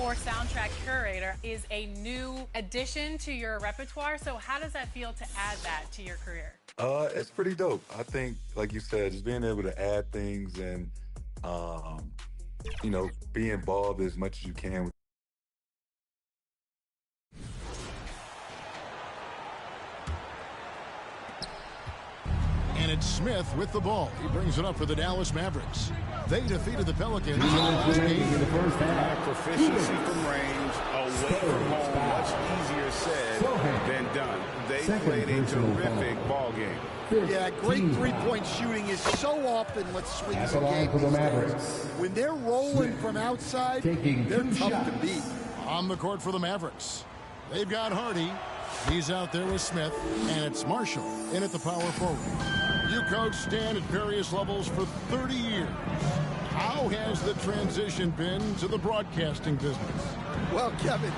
PS4 soundtrack curator is a new addition to your repertoire. So how does that feel to add that to your career? It's pretty dope. I think, like you said, just being able to add things and, be involved as much as you can. And it's Smith with the ball. He brings it up for the Dallas Mavericks. They defeated the Pelicans in the last game. In the first half. Proficiency from range, away from home, much easier said than done. They played a terrific ball game. Yeah, great three-point shooting is so often what swings the game these days. When they're rolling from outside, they're tough to beat. On the court for the Mavericks, they've got Hardy. He's out there with Smith, and it's Marshall in at the power forward. You coached Stan at various levels for 30 years. How has the transition been to the broadcasting business? Well, Kevin,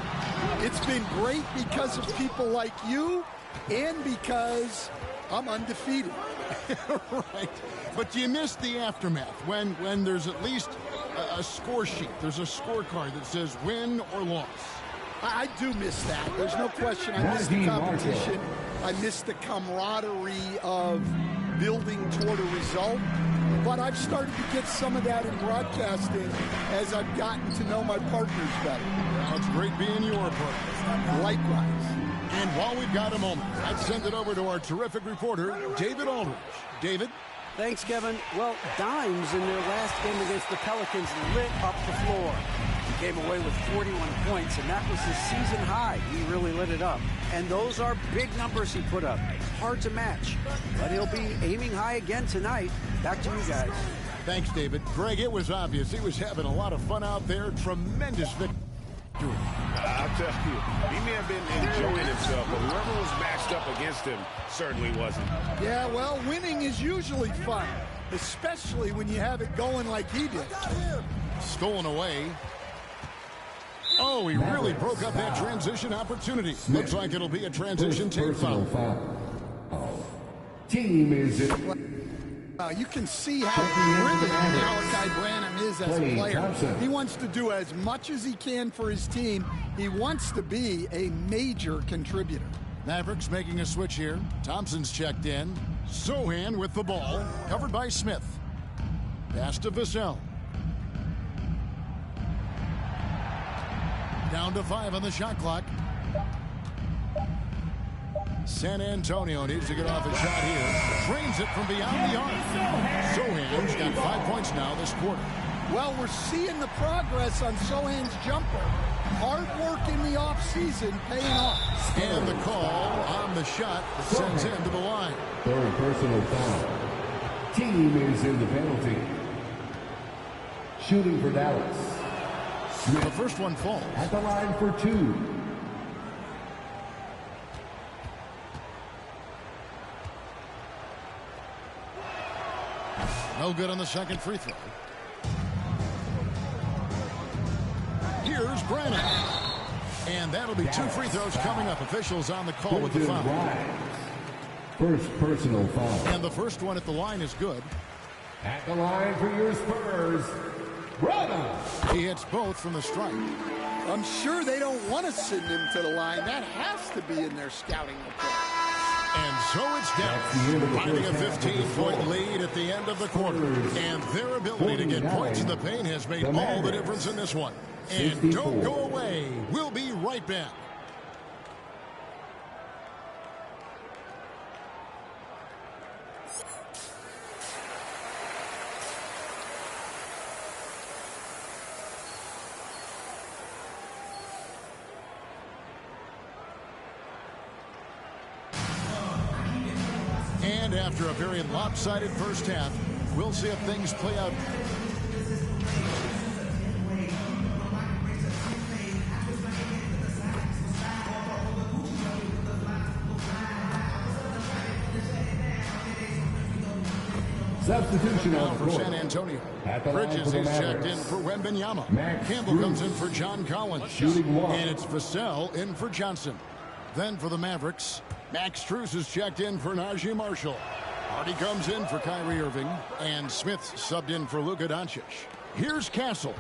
it's been great because of people like you and because I'm undefeated. Right. But you miss the aftermath when there's at least a score sheet. There's a scorecard that says win or loss. I do miss that. There's no question. I miss the competition. I miss the camaraderie of building toward a result. But I've started to get some of that in broadcasting as I've gotten to know my partners better. Well, it's great being your partner. Likewise. And while we've got a moment, I'd send it over to our terrific reporter, David Aldridge. David? Thanks, Kevin. Well, Dimes in their last game against the Pelicans lit up the floor. He came away with 41 points, and that was his season high. He really lit it up. And those are big numbers he put up. Hard to match. But he'll be aiming high again tonight. Back to you guys. Thanks, David. Greg, it was obvious. He was having a lot of fun out there. Tremendous victory. I'll tell you, he may have been enjoying himself, but whoever was matched up against him certainly wasn't. Yeah, well, winning is usually fun, especially when you have it going like he did. Stolen away. Oh, he really broke up that transition opportunity. Looks like it'll be a transition tape foul. Team is in. You can see how driven Malachi Branham is as a player. He wants to do as much as he can for his team. He wants to be a major contributor. Mavericks making a switch here. Thompson's checked in. Sohan with the ball. Covered by Smith. Pass to Vassell. Down to 5 on the shot clock. San Antonio needs to get off a shot here. Drains it from beyond the arc. Sohan's got 5 points now this quarter. Well, we're seeing the progress on Sohan's jumper. Hard work in the offseason paying off. And the call on the shot that sends him to the line. Third personal foul. Team is in the penalty. Shooting for Dallas. Smith. The first one falls. At the line for 2. No good on the second free throw. Here's Branham. And that'll be 2 free throws coming up. Officials on the call with the foul. First personal foul. And the first one at the line is good. At the line for your Spurs, Branham. He hits both from the stripe. I'm sure they don't want to send him to the line. That has to be in their scouting report. And so it's down, finding a 15-point lead at the end of the quarter. And their ability to get points in the paint has made all the difference in this one. And don't go away. We'll be right back. And after a very lopsided first half, we'll see if things play out. Substitution now on for San Antonio. Bridges is checked in for Wembanyama. Campbell comes in for John Collins. And it's Vassell in for Johnson. Then for the Mavericks, Max Strus is checked in for Najee Marshall. Hardy comes in for Kyrie Irving. And Smith subbed in for Luka Doncic. Here's Castle.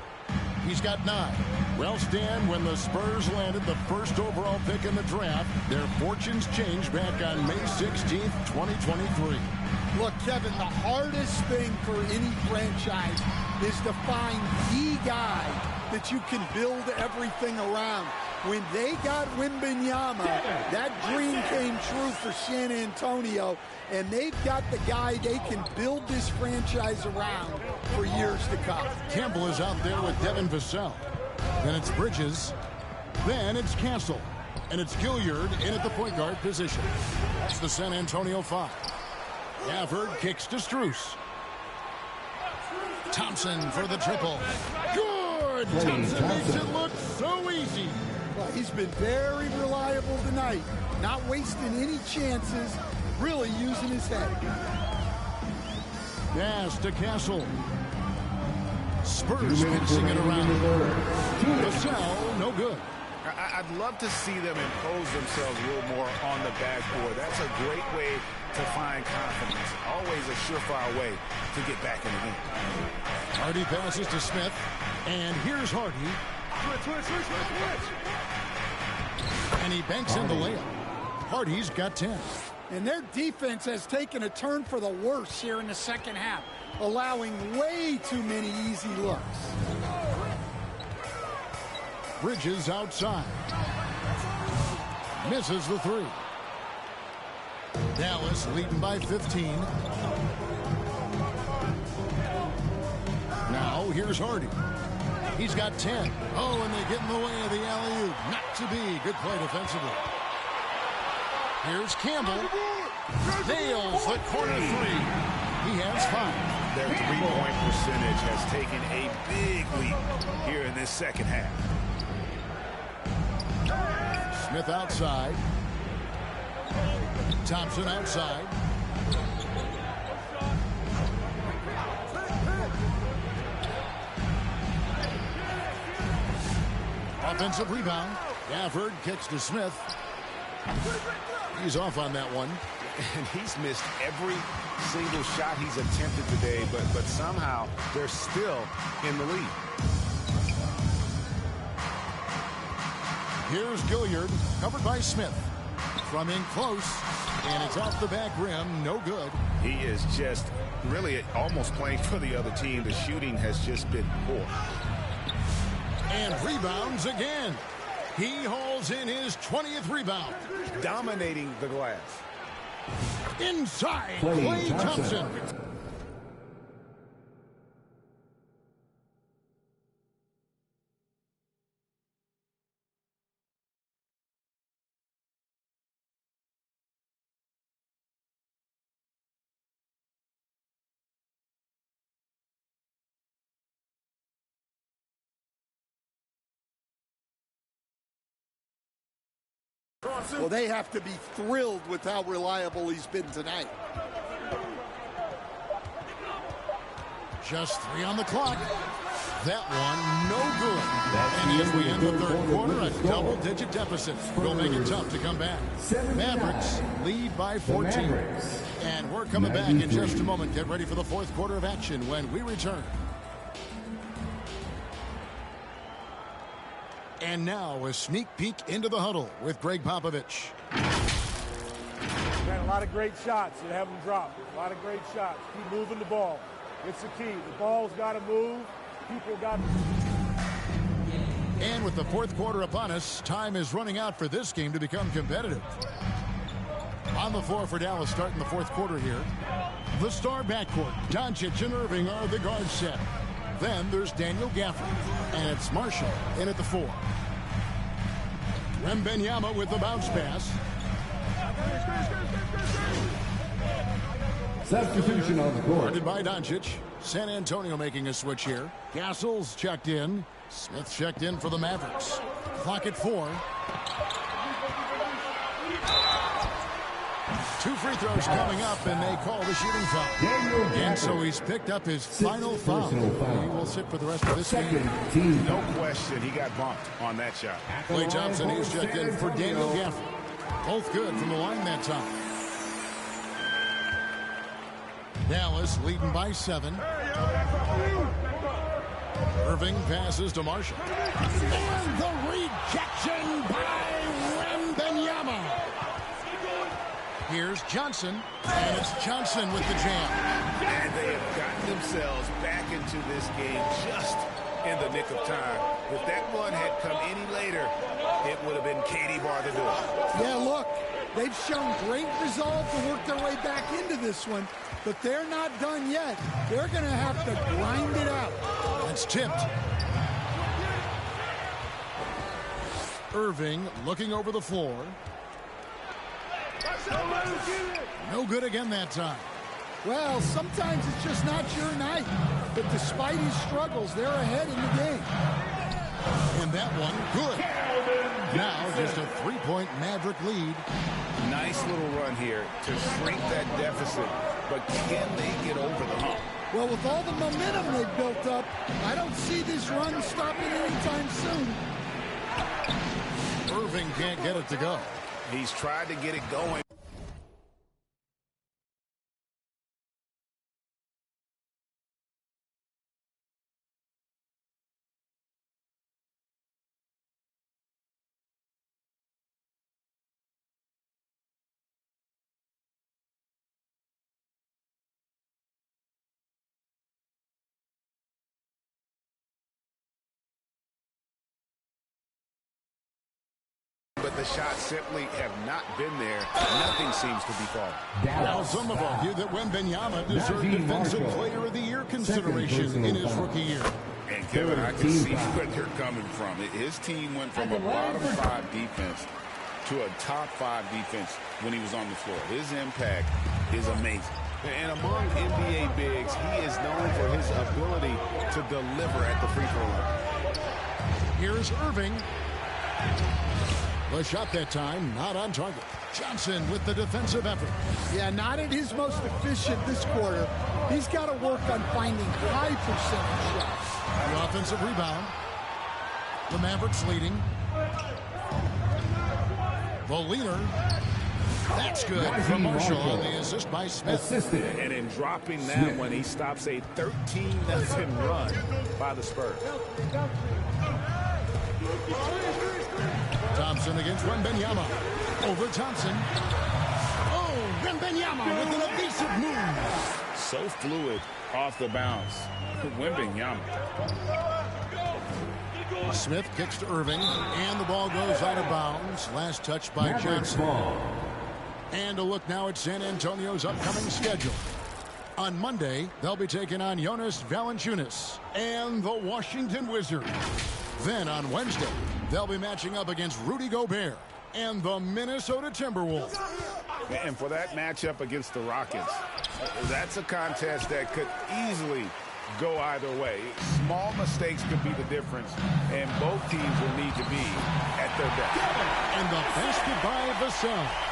He's got 9. Well, Stan, when the Spurs landed the first overall pick in the draft, their fortunes changed back on May 16th, 2023. Look, Kevin, the hardest thing for any franchise is to find the guy that you can build everything around. When they got Wembanyama, that dream came true for San Antonio, and they've got the guy they can build this franchise around for years to come. Campbell is out there with Devin Vassell. Then it's Bridges. Then it's Castle. And it's Gilliard in at the point guard position. That's the San Antonio 5. Gafford kicks to Strus. Thompson for the triple. Good! Thompson makes it look so easy. Well, he's been very reliable tonight. Not wasting any chances. Really using his head. Pass to Castle. Spurs passing it around. Vassell, no good. I'd love to see them impose themselves a little more on the backboard. That's a great way to find confidence. Always a surefire way to get back in the game. Hardy passes to Smith. And here's Hardy. And he banks in the layup. Hardy's got 10. And their defense has taken a turn for the worse here in the second half, allowing way too many easy looks. Bridges outside. Misses the three. Dallas leading by 15. Now here's Hardy. He's got 10. Oh, and they get in the way of the alley-oop. Not to be. Good play defensively. Here's Campbell. Nails the corner three. He has 5. Their three-point percentage has taken a big leap here in this second half. Smith outside. Thompson outside. Offensive rebound. Gafford kicks to Smith. He's off on that one. And he's missed every single shot he's attempted today, but somehow they're still in the lead. Here's Gilliard, covered by Smith. From in close, and it's off the back rim, no good. He is just really almost playing for the other team. The shooting has just been poor. And rebounds again. He hauls in his 20th rebound. Dominating the glass. Inside, Klay Thompson. Well, they have to be thrilled with how reliable he's been tonight. Just 3 on the clock. That one, no good. And as we end the third quarter, a double-digit deficit will make it tough to come back. Mavericks lead by 14. And we're coming back in just a moment. Get ready for the fourth quarter of action when we return. And now a sneak peek into the huddle with Greg Popovich. Man, a lot of great shots. You have them drop. A lot of great shots. Keep moving the ball. It's the key. The ball's got to move. People got to... And with the fourth quarter upon us, time is running out for this game to become competitive. On the floor for Dallas starting the fourth quarter here. The star backcourt, Doncic and Irving are the guard set. Then there's Daniel Gafford, and it's Marshall in at the 4. Wembanyama with the bounce pass. Substitution on the court. Guarded by Doncic. San Antonio making a switch here. Castle's checked in. Smith checked in for the Mavericks. Clock at 4. 2 free throws coming up, and they call the shooting foul. And so he's picked up his final foul. He will sit for the rest of this game. No question, he got bumped on that shot. Klay Thompson is checked in for Daniel Gafford. Both good from the line that time. Dallas leading by 7. Irving passes to Marshall. And the rejection by Wembanyama. Here's Johnson, and it's Johnson with the jam. And they have gotten themselves back into this game just in the nick of time. If that one had come any later, it would have been Katie Barr to do it. Yeah, look, they've shown great resolve to work their way back into this one, but they're not done yet. They're going to have to grind it out. It's tipped. Irving looking over the floor. No good again that time. Well, sometimes it's just not your night. But despite his struggles, they're ahead in the game. And that one, good. Now just a three-point Maverick lead. Nice little run here to shrink that deficit. But can they get over the hump? Well, with all the momentum they've built up, I don't see this run stopping anytime soon. Irving can't get it to go. He's tried to get it going. But the shots simply have not been there. Nothing seems to be falling. Now some have argued that Wembanyama deserved Defensive Player of the Year consideration in his rookie year. And Kevin, I can see where they're coming from. His team went from a bottom 5 defense to a top 5 defense when he was on the floor. His impact is amazing. And among NBA bigs, he is known for his ability to deliver at the free throw line. Here's Irving. The shot that time, not on target. Johnson with the defensive effort. Yeah, not at his most efficient this quarter. He's got to work on finding high percentage shots. The offensive rebound. The Mavericks leading. The leader. That's good from Marshall on the assist by Smith. And in dropping that one, he stops a 13-0 run by the Spurs. Thompson against Wembanyama. Over Thompson. Oh, Wembanyama with an evasive move. So fluid off the bounce. Wembanyama. Smith kicks to Irving, and the ball goes out of bounds. Last touch by Johnson. And a look now at San Antonio's upcoming schedule. On Monday, they'll be taking on Jonas Valanciunas and the Washington Wizards. Then on Wednesday, they'll be matching up against Rudy Gobert and the Minnesota Timberwolves. And for that matchup against the Rockets, that's a contest that could easily go either way. Small mistakes could be the difference, and both teams will need to be at their best. And the basket by Vassell.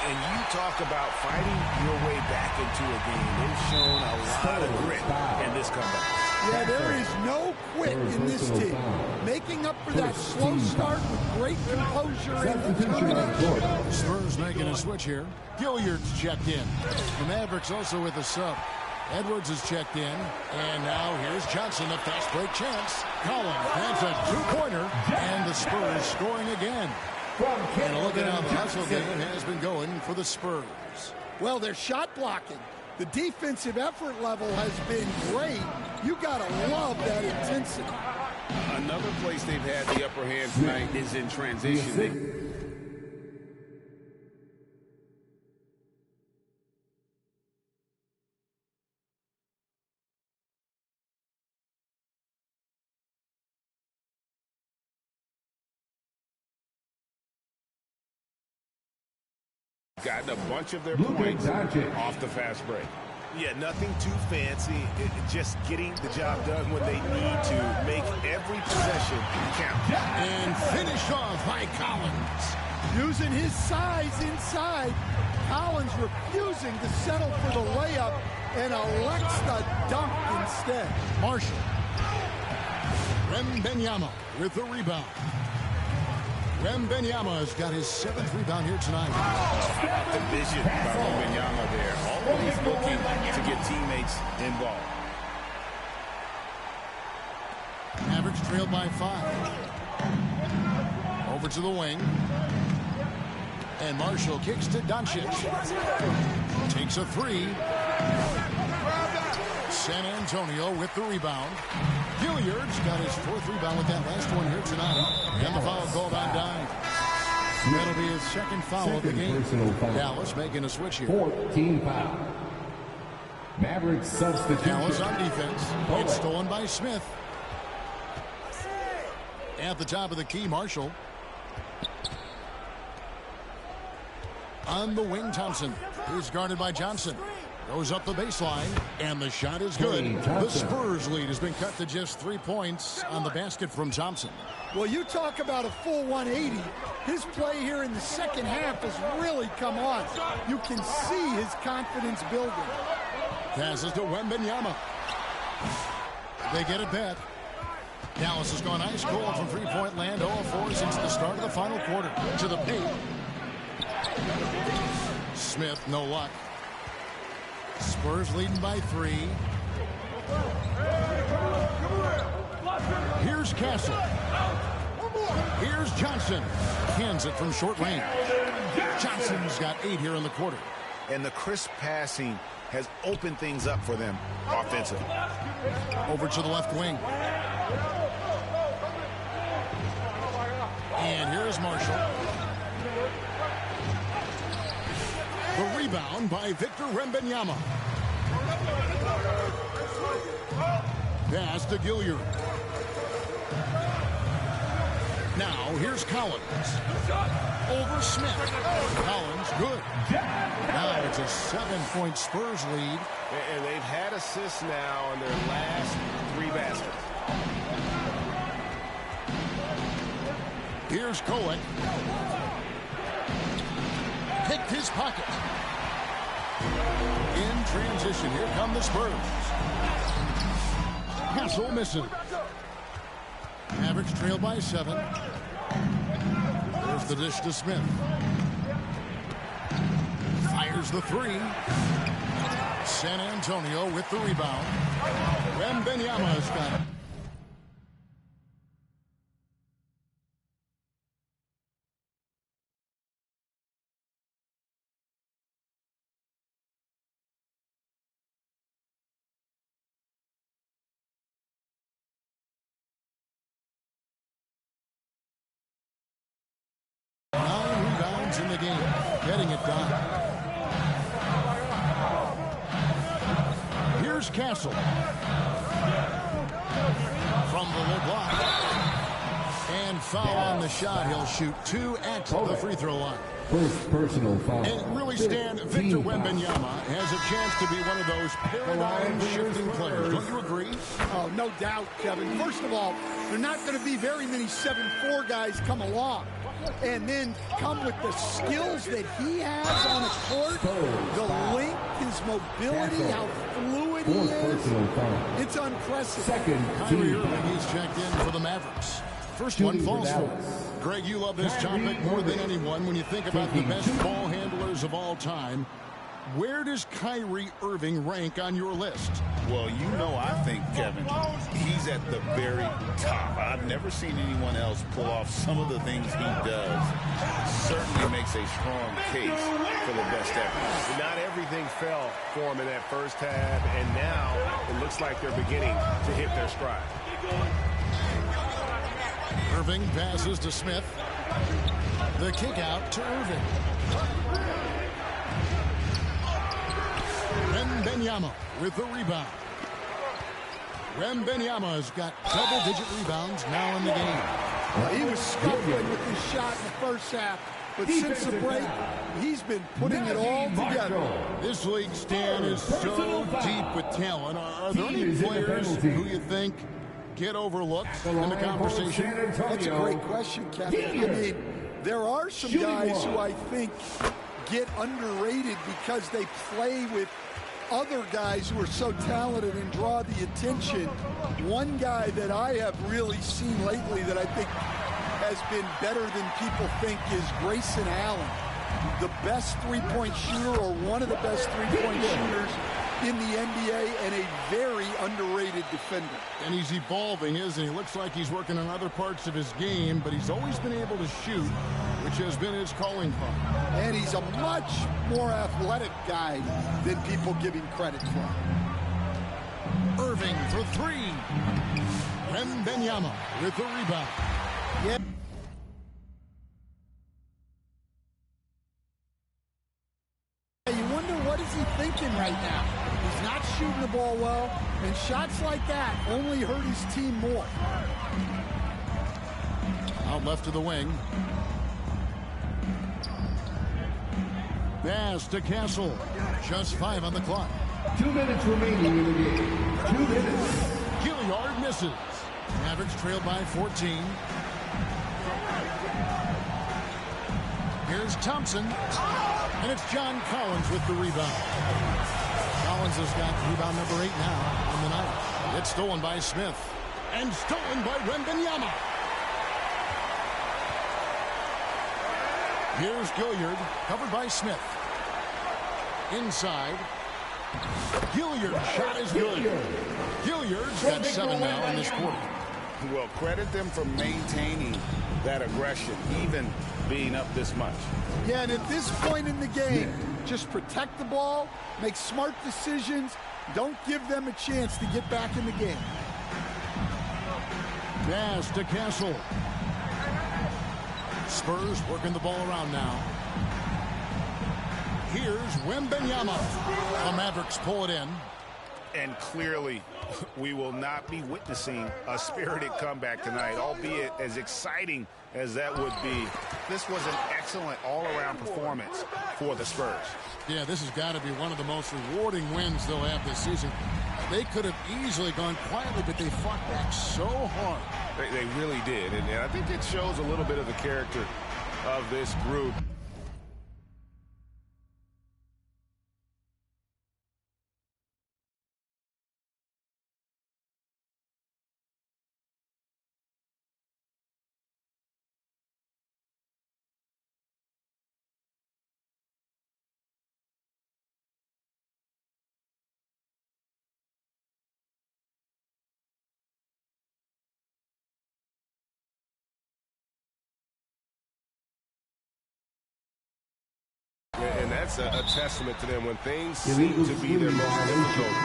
And you talk about fighting your way back into a game. They've shown a lot of grit in this comeback. Yeah, there is no quit in this team. Making up for that slow start with great composure and determination. Spurs making a switch here. Gilliard's checked in. The Mavericks also with a sub. Edwards is checked in. And now here's Johnson, a fast break chance. Collins has a two-pointer. And the Spurs scoring again. And look at how the hustle game has been going for the Spurs. Well, they're shot blocking. The defensive effort level has been great. You got to love that intensity. Another place they've had the upper hand tonight is in transition. Gotten a bunch of their points off the fast break. Yeah, nothing too fancy. Just getting the job done when they need to. Make every possession count. And finish off by Collins. Using his size inside. Collins refusing to settle for the layup and elects the dunk instead. Marshall. Wembanyama with the rebound. Wembanyama has got his 7th rebound here tonight. How about the vision by Wembanyama there? Always looking to get teammates involved. trailed by 5. Over to the wing. And Marshall kicks to Doncic. Takes a 3. San Antonio with the rebound. Gilliard's got his 4th rebound with that last one here tonight. And the foul called on Dime. That'll be his 2nd foul of the game. Dallas making a switch here. 14 foul. Mavericks substitution. Dallas on defense. It's stolen by Smith. At the top of the key, Marshall. On the wing, Thompson. He's guarded by Johnson. Goes up the baseline, and the shot is good. The Spurs lead has been cut to just 3 points on the basket from Thompson. Well, you talk about a full 180. His play here in the second half has really come on. You can see his confidence building. Passes to Wembanyama. They get it back. Dallas has gone ice cold from three-point land, 0-4 since the start of the final quarter. To the paint. Smith, no luck. Spurs leading by 3. Here's Castle. Here's Johnson. Cans it from short range. Johnson's got 8 here in the quarter. And the crisp passing has opened things up for them offensively. Over to the left wing. And here's Marshall. The rebound by Victor Wembanyama. Pass to Gilliard. Now here's Collins. Over Smith. Collins good. Now it's a 7-point Spurs lead. And they've had assists now in their last 3 baskets. Here's Kolek. Picked his pocket. In transition, here come the Spurs. Castle missing. Mavericks trail by 7. There's the dish to Smith. Fires the 3. San Antonio with the rebound. Wembanyama's got it. In the game, getting it done. Here's Castle. From the low block. And foul on the shot. He'll shoot 2 at the free throw line. First personal foul. And really stand, Victor Wembanyama has a chance to be one of those paradigm-shifting players. Don't you agree? Oh, no doubt, Kevin. First of all, there are not going to be very many 7'4" guys come along. And then come with the skills that he has on the court, the length, his mobility, how fluid he is. It's unprecedented. Second, Kyrie Irving, he's checked in for the Mavericks. First one falls for him. Greg, you love this topic more than anyone when you think about the best ball handlers of all time. Where does Kyrie Irving rank on your list? Well, you know, I think, Kevin, he's at the very top. I've never seen anyone else pull off some of the things he does. Certainly makes a strong case for the best ever. Not everything fell for him in that first half, and now it looks like they're beginning to hit their stride. Irving passes to Smith. The kick out to Irving. Wembanyama with the rebound. Wembanyama's got double-digit rebounds now in the game. Well, he was scuffling with his shot in the first half, but since the break, he's been putting it all together. This league, Stan, is so deep with talent. Are there any players who you think get overlooked in the conversation? That's a great question, Kevin. I mean, there are some guys who I think get underrated because they play with other guys who are so talented and draw the attention. One guy that I have really seen lately that I think has been better than people think is Grayson Allen. The best three-point shooter, or one of the best three-point shooters in the NBA and a very underrated defender. And he's evolving, isn't he? Looks like he's working on other parts of his game, but he's always been able to shoot, which has been his calling card. And he's a much more athletic guy than people give him credit for. Irving for three. Wembanyama with the rebound. Yeah. You wonder what is he thinking right now. He's not shooting the ball well, and shots like that only hurt his team more. Out left to the wing. Pass to Castle. Just 5 on the clock. 2 minutes remaining in the game. 2 minutes. Gilliard misses. Mavericks trail by 14. Here's Thompson. And it's John Collins with the rebound. Collins has got rebound number 8 now on the night. It's stolen by Smith. And stolen by Wembanyama. Here's Gilliard, covered by Smith. Inside. Gilliard's shot is good. Gilliard's got 7 now in this quarter. Well, credit them for maintaining that aggression, even being up this much. Yeah, and at this point in the game, just protect the ball, make smart decisions, don't give them a chance to get back in the game. Pass to Castle. Spurs working the ball around now. Here's Wembanyama. The Mavericks pull it in. And clearly, we will not be witnessing a spirited comeback tonight, albeit as exciting as that would be. This was an excellent all-around performance for the Spurs. Yeah, this has got to be one of the most rewarding wins they'll have this season. They could have easily gone quietly, but they fought back so hard. They really did, and I think it shows a little bit of the character of this group. And that's a testament to them. When things seem to be their most difficult,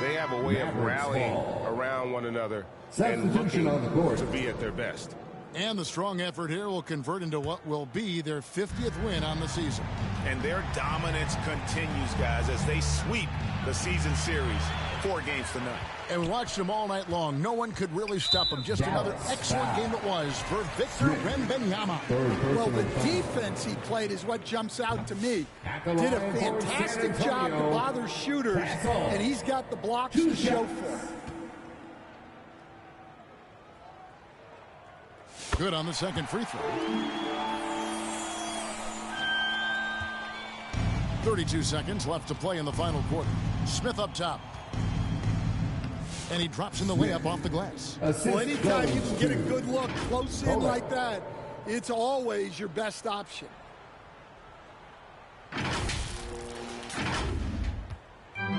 they have a way of rallying around one another and looking to be at their best. And the strong effort here will convert into what will be their 50th win on the season. And their dominance continues, guys, as they sweep the season series 4 games to none. And we watched them all night long. No one could really stop them. Just another excellent game it was for Victor Wembanyama. Well, the defense he played is what jumps out to me. Did a fantastic job to bother shooters, and he's got the blocks to show for it. Good on the second free throw. 32 seconds left to play in the final quarter. Smith up top. And he drops in the layup off the glass. Well, anytime you can get a good look close in like that, it's always your best option.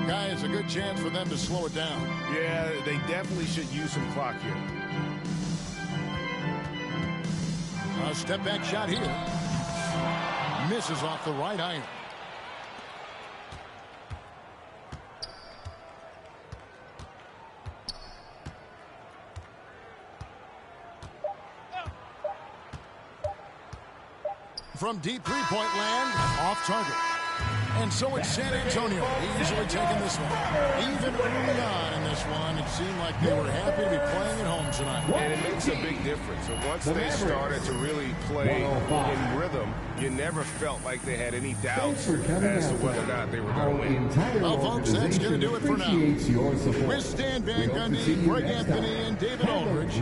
Guys, a good chance for them to slow it down. Yeah, they definitely should use some clock here. A step back shot here. Misses off the right iron. From deep three-point land, off target. And so it's San Antonio easily taking this one. Even early on in this one, it seemed like they were happy to be playing at home tonight. And it makes a big difference. And once they started to really play in rhythm, you never felt like they had any doubts as to whether or not they were going to win. Well, folks, that's going to do it for now. With Stan Van Gundy, Greg Anthony, and David Aldridge,